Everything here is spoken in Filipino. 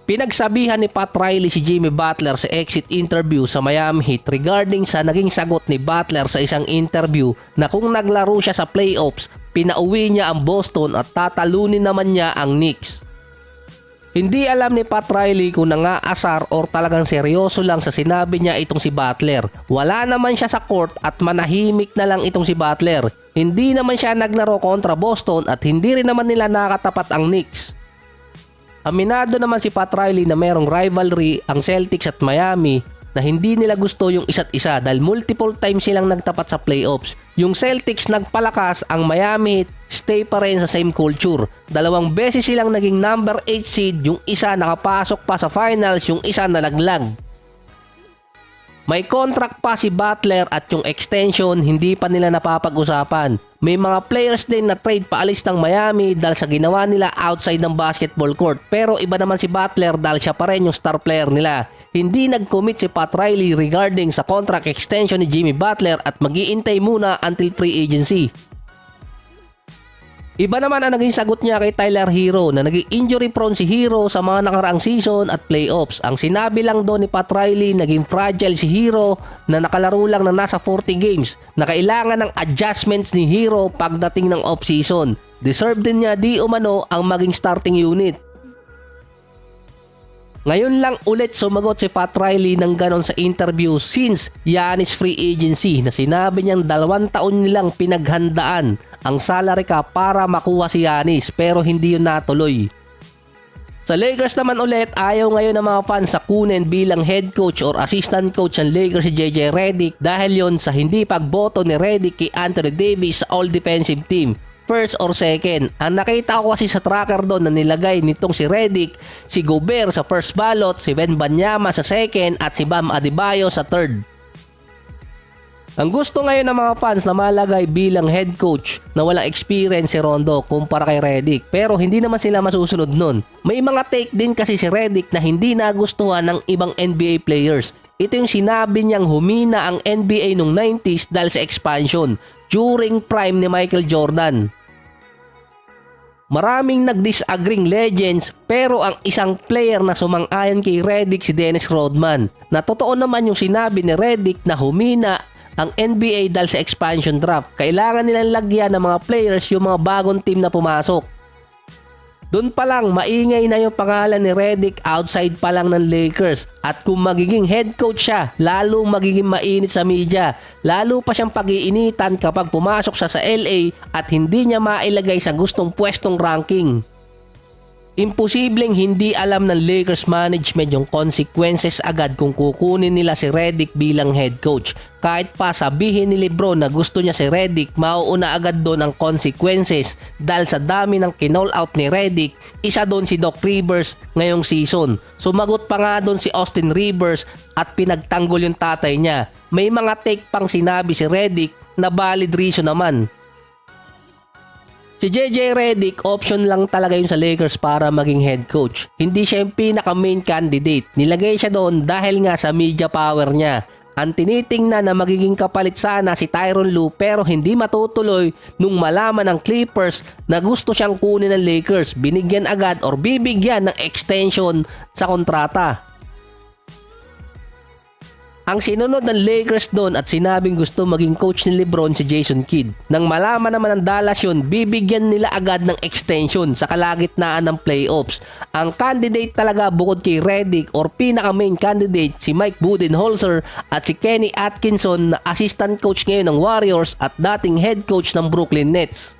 Pinagsabihan ni Pat Riley si Jimmy Butler sa exit interview sa Miami Heat regarding sa naging sagot ni Butler sa isang interview na kung naglaro siya sa playoffs, pinauwi niya ang Boston at tatalunin naman niya ang Knicks. Hindi alam ni Pat Riley kung nangaasar or talagang seryoso lang sa sinabi niya itong si Butler. Wala naman siya sa court at manahimik na lang itong si Butler. Hindi naman siya naglaro kontra Boston at hindi rin naman nila nakatapat ang Knicks. Aminado naman si Pat Riley na merong rivalry ang Celtics at Miami na hindi nila gusto yung isa't isa dahil multiple times silang nagtapat sa playoffs. Yung Celtics nagpalakas, ang Miami Heat stay pa rin sa same culture. 2 beses silang naging number 8 seed, yung isa nakapasok pa sa finals, yung isa nalaglag. May contract pa si Butler at yung extension hindi pa nila napapag-usapan. May mga players din na trade paalis ng Miami dahil sa ginawa nila outside ng basketball court. Pero iba naman si Butler dahil siya pa rin yung star player nila. Hindi nag-commit si Pat Riley regarding sa contract extension ni Jimmy Butler at mag-iintay muna until free agency. Iba naman ang naging sagot niya kay Tyler Hero na naging injury prone si Hero sa mga nakaraang season at playoffs. Ang sinabi lang doon ni Pat Riley, naging fragile si Hero na nakalaro lang na nasa 40 games na kailangan ng adjustments ni Hero pagdating ng off-season. Deserve din niya di umano ang maging starting unit. Ngayon lang ulit sumagot si Pat Riley ng ganon sa interview since Giannis free agency na sinabi niyang 2 taon nilang pinaghandaan ang salary cap para makuha si Giannis pero hindi yun natuloy. Sa Lakers naman ulit, ayaw ngayon ng mga fans sa kunin bilang head coach or assistant coach ng Lakers si JJ Redick dahil yon sa hindi pagboto ni Redick kay Anthony Davis sa all defensive team. First or second. Ang nakita ko kasi sa tracker doon na nilagay nitong si Redick, si Gobert sa first ballot, si Wembanyama sa second at si Bam Adebayo sa third. Ang gusto ngayon ng mga fans na malagay bilang head coach na walang experience si Rondo kumpara kay Redick pero hindi naman sila masusunod nun. May mga take din kasi si Redick na hindi nagustuhan ng ibang NBA players. Ito yung sinabi niyang humina ang NBA nung 90s dahil sa expansion during prime ni Michael Jordan. Maraming nag-disagreeing legends pero ang isang player na sumang-ayon kay Redick si Dennis Rodman. Na totoo naman yung sinabi ni Redick na humina ang NBA dahil sa expansion draft. Kailangan nilang lagyan ng mga players yung mga bagong team na pumasok. Doon pa lang maingay na yung pangalan ni Redick outside pa lang ng Lakers at kung magiging head coach siya, lalo magiging mainit sa media. Lalo pa siyang pag-iinitan kapag pumasok siya sa LA at hindi niya mailagay sa gustong pwestong ranking. Imposibleng hindi alam ng Lakers management yung consequences agad kung kukunin nila si Redick bilang head coach. Kahit pa sabihin ni LeBron na gusto niya si Redick, mauuna agad doon ang consequences dahil sa dami ng kinall out ni Redick, isa doon si Doc Rivers ngayong season. Sumagot pa nga doon si Austin Rivers at pinagtanggol yung tatay niya. May mga take pang sinabi si Redick na valid reason naman. Si JJ Redick, option lang talaga yun sa Lakers para maging head coach. Hindi siya yung pinaka-main candidate. Nilagay siya doon dahil nga sa media power niya. Ang tinitingnan na magiging kapalit sana si Tyronn Lue pero hindi matutuloy nung malaman ng Clippers na gusto siyang kunin ng Lakers. Binigyan agad or bibigyan ng extension sa kontrata. Ang sinunod ng Lakers doon at sinabing gusto maging coach ni LeBron si Jason Kidd. Nang malaman naman ng Dallas yun, bibigyan nila agad ng extension sa kalagitnaan ng playoffs. Ang candidate talaga bukod kay Redick or pinaka-main candidate si Mike Budenholzer at si Kenny Atkinson na assistant coach ngayon ng Warriors at dating head coach ng Brooklyn Nets.